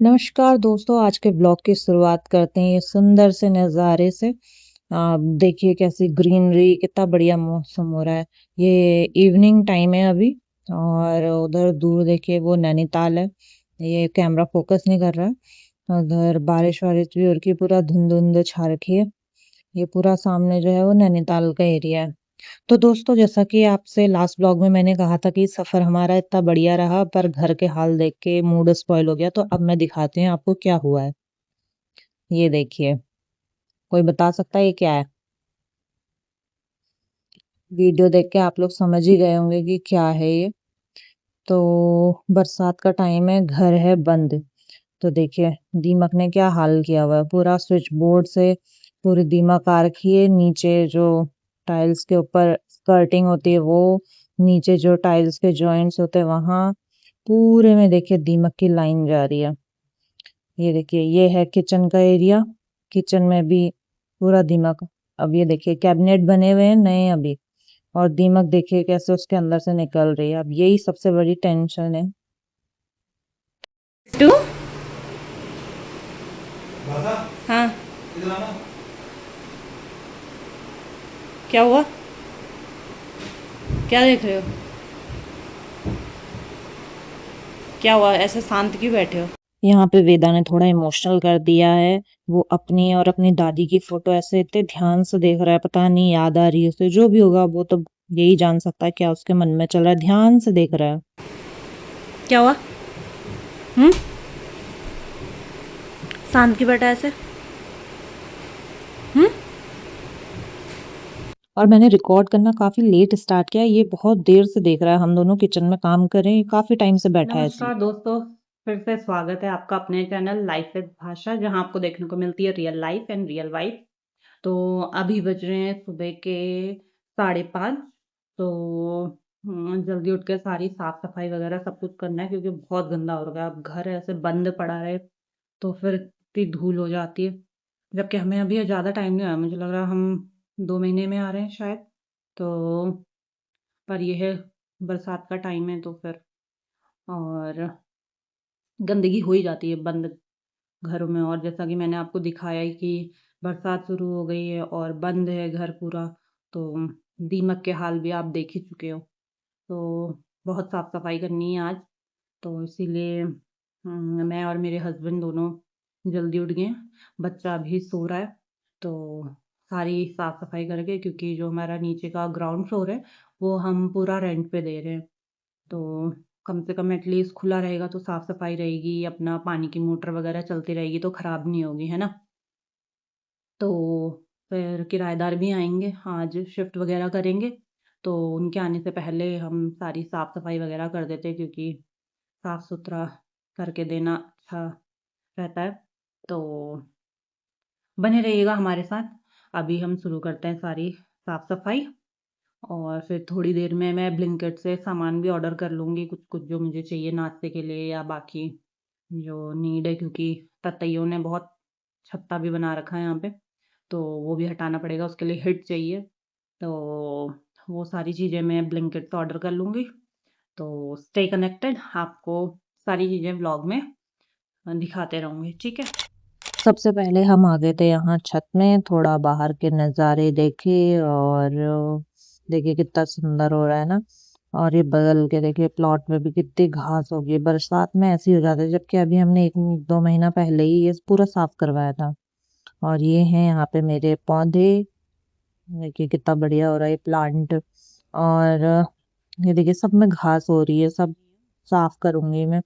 नमस्कार दोस्तों, आज के ब्लॉग की शुरुआत करते हैं ये सुंदर से नज़ारे से। देखिए कैसी ग्रीनरी, कितना बढ़िया मौसम हो रहा है। ये इवनिंग टाइम है अभी और उधर दूर देखिए वो नैनीताल है। ये कैमरा फोकस नहीं कर रहा है। उधर बारिश वारिश भी हो रखी है, पूरा धुंध धुंध छा रखी है। ये पूरा सामने जो है वो नैनीताल का एरिया है। तो दोस्तों, जैसा कि आपसे लास्ट ब्लॉग में मैंने कहा था कि सफर हमारा इतना बढ़िया रहा पर घर के हाल देख के मूड स्पॉइल हो गया, तो अब मैं दिखाती हूँ आपको क्या हुआ है। ये देखिए, कोई बता सकता है ये क्या है? वीडियो देख के आप लोग समझ ही गए होंगे कि क्या है ये। तो बरसात का टाइम है, घर है बंद। तो देखिए दीमक ने क्या हाल किया हुआ है, पूरा स्विच बोर्ड से पूरी दीमक आ रखी है। नीचे जो टाइल्स के ऊपर स्कर्टिंग होती है वो, नीचे जो टाइल्स के जॉइंट्स होते हैं वहां, पूरे में देखिए दीमक की लाइन जा रही है। ये देखिए, ये है किचन का एरिया। किचन में भी पूरा दीमक। अब ये देखिए कैबिनेट बने हुए हैं नए अभी, और दीमक देखिए कैसे उसके अंदर से निकल रही है। अब यही सबसे बड़ी टेंशन है। टू हाँ, क्या हुआ? क्या देख रहे हो? क्या हुआ, ऐसे शांत क्यों बैठे हो? यहाँ पे वेदा ने थोड़ा इमोशनल कर दिया है। वो अपनी और अपनी दादी की फोटो ऐसे इतने ध्यान से देख रहा है, पता नहीं याद आ रही है उसे। जो भी होगा वो तो यही जान सकता है क्या उसके मन में चल रहा है, ध्यान से देख रहा है। क्या हुआ? हम्म, शांत क्यों बैठा है ऐसे? हम्म, और मैंने रिकॉर्ड करना काफी लेट स्टार्ट किया, ये बहुत देर से देख रहा है हम दोनों किचन में काम करें, काफी टाइम से बैठा है ऐसे ही। नमस्कार दोस्तों, फिर से स्वागत है आपका अपने चैनल लाइफ विद भाषा, जहां आपको देखने को मिलती है real life and real wife. तो अभी बज रहे हैं सुबह के 5:30। तो जल्दी उठ के सारी साफ सफाई वगैरह सब कुछ करना है, क्योंकि बहुत गंदा हो रहा है। अब घर ऐसे बंद पड़ा रहे तो फिर इतनी धूल हो जाती है। जबकि हमें अभी ज़्यादा टाइम नहीं हुआ, मुझे लग रहा है हम 2 महीने में आ रहे हैं शायद। तो पर यह है, बरसात का टाइम है तो फिर और गंदगी हो ही जाती है बंद घरों में। और जैसा कि मैंने आपको दिखाया ही कि बरसात शुरू हो गई है और बंद है घर पूरा। तो दीमक के हाल भी आप देख ही चुके हो। तो बहुत साफ सफाई करनी है आज। तो इसीलिए मैं और मेरे हस्बैंड दोनों जल्दी उठ गए। बच्चा अभी सो रहा है। तो सारी साफ सफाई करके, क्योंकि जो हमारा नीचे का ग्राउंड फ्लोर है वो हम पूरा रेंट पे दे रहे हैं। तो कम से कम एटलीस्ट खुला रहेगा तो साफ सफाई रहेगी, अपना पानी की मोटर वगैरह चलती रहेगी तो खराब नहीं होगी, है ना। तो फिर किराएदार भी आएंगे, आज शिफ्ट वगैरह करेंगे। तो उनके आने से पहले हम सारी साफ सफाई वगैरह कर देते हैं, क्योंकि साफ सुथरा करके देना अच्छा रहता है। तो बने रहिएगा हमारे साथ। अभी हम शुरू करते हैं सारी साफ सफाई, और फिर थोड़ी देर में मैं ब्लिंकिट से सामान भी ऑर्डर कर लूँगी, कुछ कुछ जो मुझे चाहिए नाश्ते के लिए या बाकी जो नीड है, क्योंकि ततैयों ने बहुत छत्ता भी बना रखा है यहाँ पे। तो वो भी हटाना पड़ेगा, उसके लिए हिट चाहिए। तो वो सारी चीज़ें मैं ब्लिंकिट से ऑर्डर कर लूँगी। तो स्टे कनेक्टेड, आपको सारी चीज़ें व्लॉग में दिखाते रहूँगी, ठीक है। सबसे पहले हम आ गए थे यहाँ छत में, थोड़ा बाहर के नज़ारे देखे और देखिए कितना सुंदर हो रहा है ना। और ये बगल के देखिए प्लॉट में भी कितनी घास होगी, बरसात में ऐसी हो जाती है। जबकि अभी हमने 1-2 महीना पहले ही ये पूरा साफ करवाया था। और ये है यहाँ पे मेरे पौधे, देखिए कितना बढ़िया हो रहा है ये प्लांट। और ये देखिए सब में घास हो रही है, सब साफ करूंगी मैं।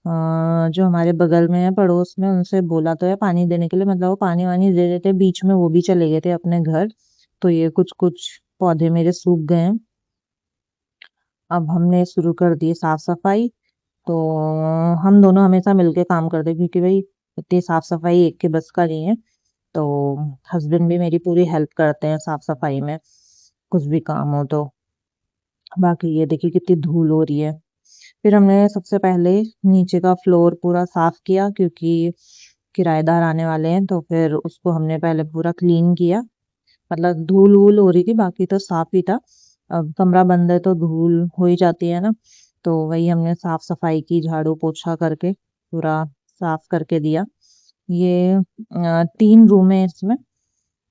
जो हमारे बगल में है पड़ोस में, उनसे बोला तो है पानी देने के लिए, मतलब वो पानी वानी दे देते, बीच में वो भी चले गए थे अपने घर। तो ये कुछ कुछ पौधे मेरे सूख गए हैं। अब हमने शुरू कर दी साफ सफाई। तो हम दोनों हमेशा मिलके काम करते हैं, क्योंकि भाई इतनी साफ सफाई एक के बस का नहीं है। तो हस्बैंड भी मेरी पूरी हेल्प करते हैं साफ सफाई में, कुछ भी काम हो तो। बाकी ये देखिए कितनी धूल हो रही है। फिर हमने सबसे पहले नीचे का फ्लोर पूरा साफ किया, क्योंकि किराएदार आने वाले हैं। तो फिर उसको हमने पहले पूरा क्लीन किया। मतलब धूल वूल हो रही थी, बाकी तो साफ ही था। अब कमरा बंद है तो धूल हो ही जाती है ना। तो वही हमने साफ सफाई की, झाड़ू पोछा करके पूरा साफ करके दिया। ये 3 रूम है इसमें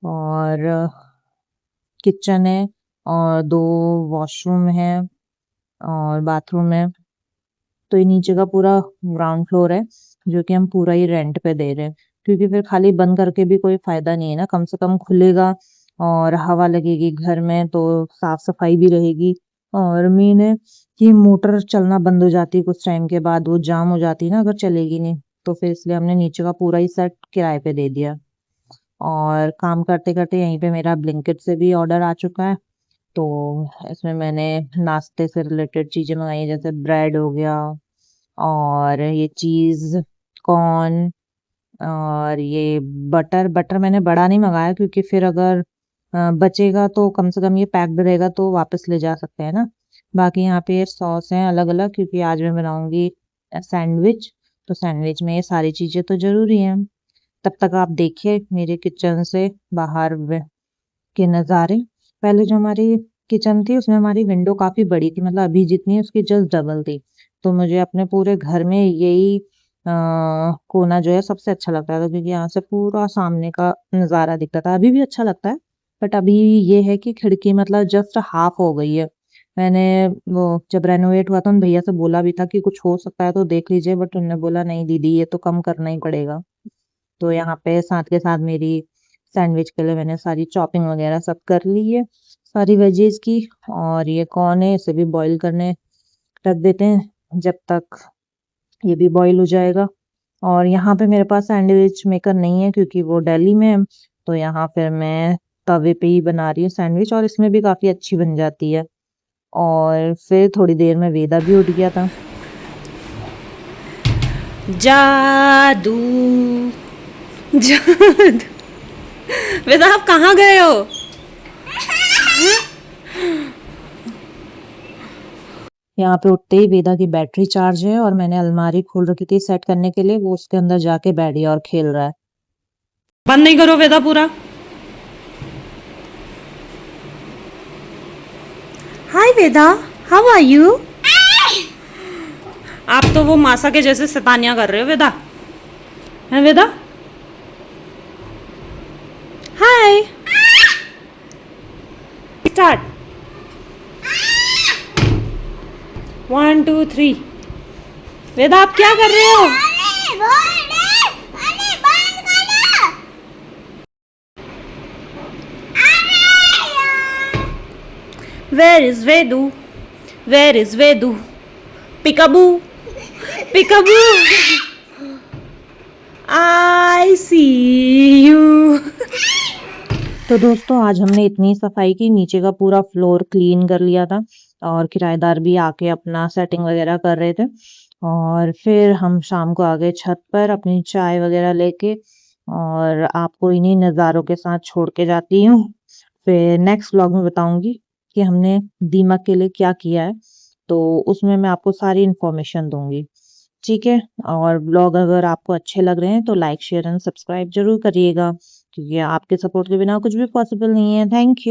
और किचन है और 2 वॉशरूम है और बाथरूम है। तो ये नीचे का पूरा ग्राउंड फ्लोर है जो कि हम पूरा ही रेंट पे दे रहे हैं, क्योंकि फिर खाली बंद करके भी कोई फायदा नहीं है ना, कम से कम खुलेगा और हवा लगेगी घर में तो साफ सफाई भी रहेगी। और मेन है कि मोटर चलना बंद हो जाती है कुछ टाइम के बाद, वो जाम हो जाती है ना अगर चलेगी नहीं, तो फिर इसलिए हमने नीचे का पूरा ही सेट किराए पे दे दिया। और काम करते करते यहीं पे मेरा ब्लिंकिट से भी ऑर्डर आ चुका है, तो इसमें मैंने नाश्ते से रिलेटेड चीजें मंगाई हैं, जैसे ब्रेड हो गया और ये चीज कॉर्न और ये बटर। बटर मैंने बड़ा नहीं मंगाया क्योंकि फिर अगर बचेगा तो कम से कम ये पैक्ड रहेगा तो वापस ले जा सकते हैं ना। बाकी यहाँ पे सॉस हैं अलग अलग, क्योंकि आज मैं बनाऊंगी सैंडविच, तो सैंडविच में ये सारी चीजें तो जरूरी हैं। तब तक आप देखिए मेरे किचन से बाहर के नज़ारे। पहले जो हमारी किचन थी उसमें हमारी विंडो काफी बड़ी थी, मतलब अभी जितनी है उसकी जस्ट डबल थी। तो मुझे अपने पूरे घर में यही कोना जो है सबसे अच्छा लगता था, क्योंकि यहाँ से पूरा सामने का नज़ारा दिखता था। अभी भी अच्छा लगता है, बट अभी ये है कि खिड़की मतलब जस्ट हाफ हो गई है। मैंने वो जब रेनोवेट हुआ था उन भैया से बोला भी था कि कुछ हो सकता है तो देख लीजिए, बट उन्होंने बोला नहीं दीदी ये तो कम करना ही पड़ेगा। तो यहाँ पे साथ के साथ मेरी सैंडविच के लिए मैंने सारी चॉपिंग वगैरह सब कर ली है, सारी वेजीज की। और ये कॉर्न है इसे भी बॉईल करने रख देते हैं जब तक ये भी बॉईल हो जाएगा। और यहाँ पे मेरे पास सैंडविच मेकर नहीं है क्योंकि वो दिल्ली में है, तो यहाँ फिर मैं तवे पे ही बना रही हूँ सैंडविच, और इसमें भी काफी अच्छी बन जाती है। और फिर थोड़ी देर में वेदा भी उठ गया था। जादू जादू। वेदा आप कहाँ गए हो? यहाँ पे उठते ही वेदा की बैटरी चार्ज है और मैंने अलमारी खोल रखी थी सेट करने के लिए, वो उसके अंदर जाके बैठ गया और खेल रहा है। बंद नहीं करो वेदा पूरा। हाय वेदा, हाउ आर यू? आप तो वो मासा के जैसे शैतानियां कर रहे हो वेदा। है वेदा? हाय। स्टार्ट। 1 2 3। वेदा आप क्या कर रहे हो? Where is Vedu? Where is Vedu? Peekaboo, peekaboo. I see you. तो दोस्तों आज हमने इतनी सफाई की, नीचे का पूरा फ्लोर क्लीन कर लिया था और किराएदार भी आके अपना सेटिंग वगैरह कर रहे थे। और फिर हम शाम को आ गए छत पर अपनी चाय वगैरह लेके, और आपको इन्हीं नज़ारों के साथ छोड़ के जाती हूँ। फिर नेक्स्ट व्लॉग में बताऊंगी कि हमने दीमक के लिए क्या किया है, तो उसमें मैं आपको सारी इन्फॉर्मेशन दूंगी। ठीक है, और ब्लॉग अगर आपको अच्छे लग रहे हैं तो लाइक शेयर एंड सब्सक्राइब जरूर करिएगा, क्योंकि आपके सपोर्ट के बिना कुछ भी पॉसिबल नहीं है। Thank you.